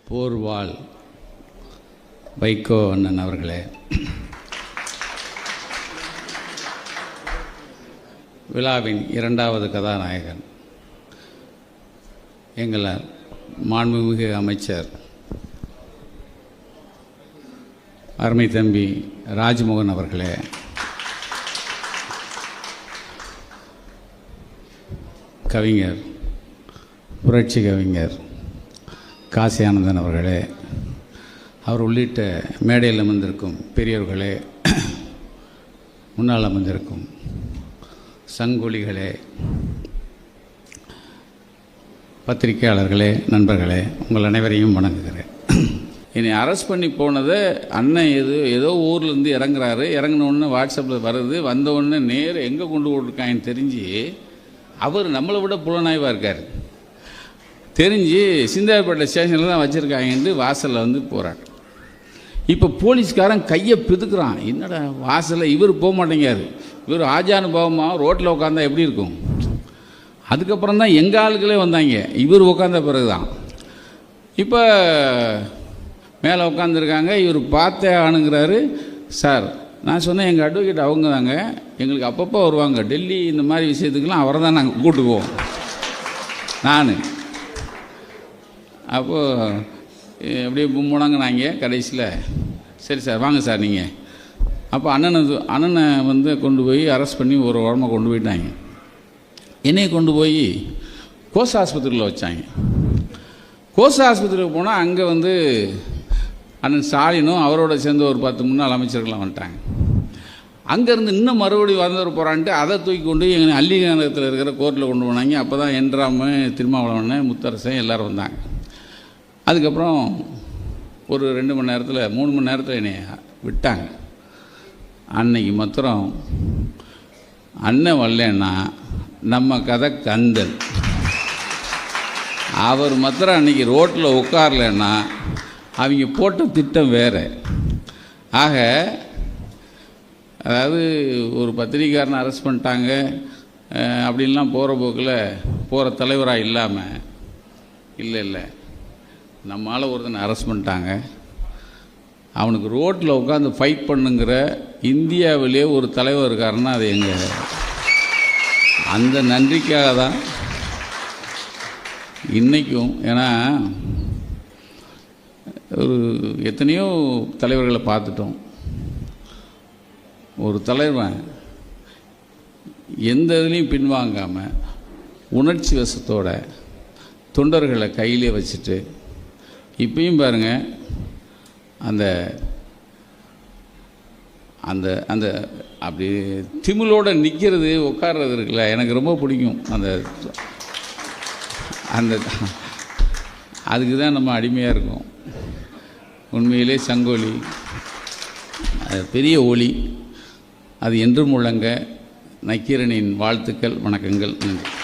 போர்வாள் வைகோ அண்ணன் அவர்களே, விழாவின் இரண்டாவது கதாநாயகன் எங்கள் மாண்புமிகு அமைச்சர் அருமை தம்பி ராஜ்மோகன் அவர்களே, கவிஞர் புரட்சி கவிஞர் காசி ஆனந்தன் அவர்களே, அவர் உள்ளிட்ட மேடையில் அமர்ந்திருக்கும் பெரியவர்களே, முன்னால் அமர்ந்திருக்கும் சங்கொலிகளே, பத்திரிகையாளர்களே, நண்பர்களே, உங்கள் அனைவரையும் வணங்குகிறேன். என்னை அரெஸ்ட் பண்ணி போனதை அண்ணன் ஏதோ ஊர்லேருந்து இறங்குறாரு, இறங்கினோடனே வாட்ஸ்அப்பில் வருது, வந்தவுடனே நேர எங்கே கொண்டு போட்டிருக்காங்கன்னு தெரிஞ்சு அவர் நம்மளை விட புலனாய்வாக இருக்கார். தெரிஞ்சு சிந்தார்பேட்டை ஸ்டேஷனில் தான் வச்சுருக்காங்கன்ட்டு வாசலில் வந்து போகிறார். இப்போ போலீஸ்காரன் கையை பிதுக்குறான். என்னடா வாசலில் இவர் போக மாட்டேங்காரு, இவர் ஆஜானுபாவமாக ரோட்டில் உட்காந்தா எப்படி இருக்கும். அதுக்கப்புறம் தான் எங்கள் ஆளுகளே வந்தாங்க, இவர் உட்காந்த பிறகு தான். இப்போ மேலே உட்காந்துருக்காங்க, இவர் பார்த்தே ஆணுங்கிறாரு. சார், நான் சொன்னேன் எங்கள் அட்வொகேட் அவங்க தாங்க, எங்களுக்கு அப்பப்போ வருவாங்க, டெல்லி இந்த மாதிரி விஷயத்துக்கெல்லாம் அவரை தான் நாங்கள் கூட்டுக்குவோம். நான் அப்போது அப்படியே முடங்கினாங்க. கடைசியில் சரி சார் வாங்க சார் நீங்கள். அப்போ அண்ணனை வந்து கொண்டு போய் அரெஸ்ட் பண்ணி ஒரு உடம்பை கொண்டு போயிட்டாங்க. என்னையை கொண்டு போய் கோஸ் ஆஸ்பத்திரியில் வச்சாங்க. கோஸ் ஆஸ்பத்திரியில் போனால் அங்கே வந்து அண்ணன் ஸ்டாலினும் அவரோட சேர்ந்து ஒரு 10 முன்னாள் அமைச்சர்கள்லாம் வந்துட்டாங்க. அங்கேருந்து இன்னும் மறுபடியும் வந்துட்டு போகிறான்ட்டு அதை தூக்கி கொண்டு எங்கள் அள்ளிநகரத்தில் இருக்கிற கோர்ட்டில் கொண்டு போனாங்க. அப்போ தான் என்ராம, திருமாவளவன், முத்தரசன் எல்லோரும் வந்தாங்க. அதுக்கப்புறம் ஒரு 2 மணி நேரத்தில் 3 மணி நேரத்தில் என்னை விட்டாங்க. அன்னைக்கு மாத்திரம் அண்ணன் வரலன்னா நம்ம கதை கந்தன். அவர் மாத்திரம் அன்றைக்கி ரோட்டில் உட்காரலன்னா அவங்க போட்ட திட்டம் வேறு. ஆக அதாவது ஒரு பத்திரிக்கையாரனை அரெஸ்ட் பண்ணிட்டாங்க அப்படின்லாம் போகிற போக்கில் போகிற தலைவராக இல்லாமல், இல்லை நம்மளால் ஒருத்தனை அரெஸ்ட் பண்ணிட்டாங்க, அவனுக்கு ரோட்டில் உட்காந்து ஃபைட் பண்ணுங்கிற இந்தியாவிலே ஒரு தலைவர் இருக்காருன்னா அது எங்கள் அந்த நன்றிக்காக தான் இன்றைக்கும். ஏன்னா ஒரு எத்தனையோ தலைவர்களை பார்த்துட்டோம். ஒரு தலைவன் எந்த இதுலேயும் பின்வாங்காமல் உணர்ச்சி வசத்தோட தொண்டர்களை கையிலே வச்சுட்டு, இப்பயும் பாருங்கள் அந்த அந்த அந்த அப்படி திமிழோடு நிற்கிறது, உட்கார்றது இருக்குல்ல, எனக்கு ரொம்ப பிடிக்கும். அந்த அந்த அதுக்கு தான் நம்ம அடிமையாக இருக்கோம். உண்மையிலே சங்கொலி அது பெரிய ஒளி, அது என்றும் முழங்க. நக்கீரனின் வாழ்த்துக்கள், வணக்கங்கள், நன்றி.